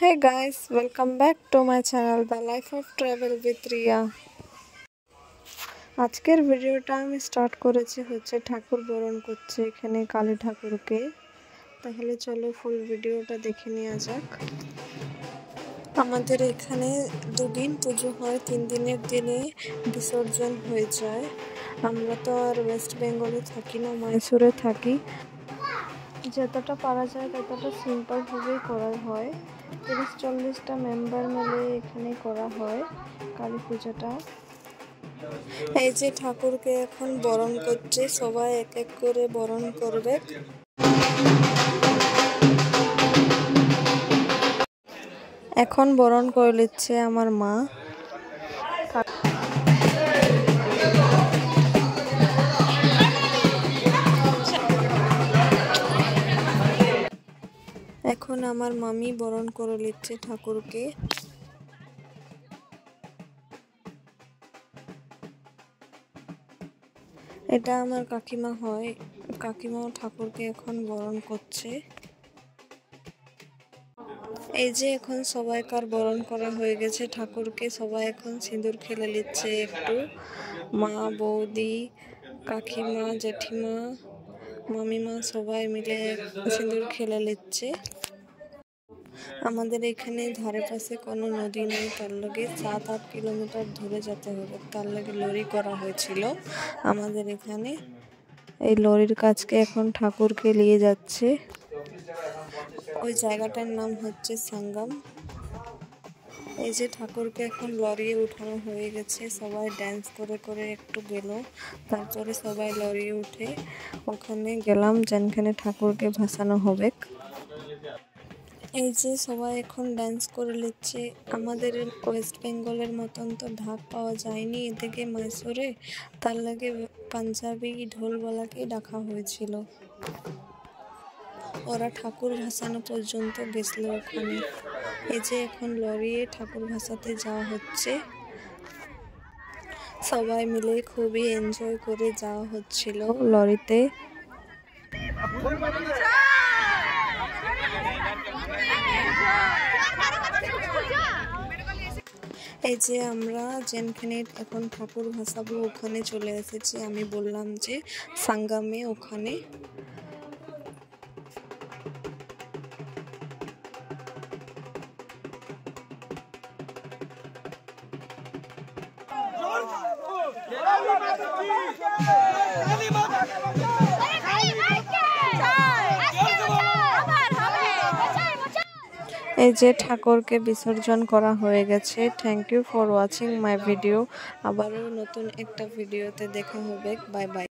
Hey guys, welcome back to my channel The Life of Travel with Riya. আজকের ভিডিওটা আমি start করেছি হচ্ছে ঠাকুর বরণ করছে এখানে কালী ঠাকুরকে। তাহলে চলো ফুল ভিডিওটা দেখে নেওয়া যাক। আমাদের এখানে দুদিন পুজো হয়, 3 দিনের দিনে বিসর্জন হয়ে যায়। আমরা তো আর ওয়েস্ট বেঙ্গলে থাকি না, মহীশূরে থাকি। যতটা পারা যায় ততটা সিম্পল ভাবেই করা হয়। 30-40টা মেম্বার মিলে এখানে করা হয় কালী পূজাটা। এই যে ঠাকুরকে এখন বরণ করছে, সবাই এক এক করে বরণ করবে। এখন বরণ করে নিচ্ছে আমার মা। এখন আমার মামি বরণ করে নিচ্ছে ঠাকুরকে। এটা আমার কাকিমা হয়, কাকিমাও ঠাকুরকে এখন বরণ করছে। এই যে এখন সবাইকার বরণ করা হয়ে গেছে ঠাকুরকে, সবাই এখন সিঁদুর খেলে নিচ্ছে একটু। মা, বৌদি, কাকিমা, জেঠিমা, মামিমা সবাই মিলে সিঁদুর খেলে নিচ্ছে। আমাদের এখানে ধারে পাশে কোনো নদী নেই, তার লাগে 7-8 কিলোমিটার দূরে যেতে হবে। তার লাগে লরি করা হয়েছিল আমাদের এখানে। এই লরির কাছকে এখন ঠাকুরকে নিয়ে যাচ্ছে। ওই জায়গাটার নাম হচ্ছে সাঙ্গাম। এই যে ঠাকুরকে এখন লরি উঠানো হয়ে গেছে, সবাই ড্যান্স করে করে একটু গেল। তারপরে সবাই লরি উঠে ওখানে গেলাম যেখানে ঠাকুরকে ভাসানো হবে। এই যে সবাই এখন ডান্স করে নিচ্ছে। আমাদের ওয়েস্ট বেঙ্গলের মতন তো ঢাক পাওয়া যায়নি এদিকে মহীশূরে, তার লাগে পাঞ্জাবি ঢোলওয়ালাকে ডাকা হয়েছিল। ওরা ঠাকুর ভাসানো পর্যন্ত গেছিল ওখানে। এই যে এখন লরিয়ে ঠাকুর ভাসাতে যাওয়া হচ্ছে। সবাই মিলে খুবই এনজয় করে যাওয়া হচ্ছিল লরিতে। এই যে আমরা যেখানে এখন ঠাকুর ভাসাবো ওখানে চলে এসেছি। আমি বললাম যে সাঙ্গামে ওখানে। এই যে ঠাকুরকে বিসর্জন করা হয়ে গেছে। Thank you for watching my video. আবারও নতুন একটা ভিডিওতে দেখা হবে। Bye by.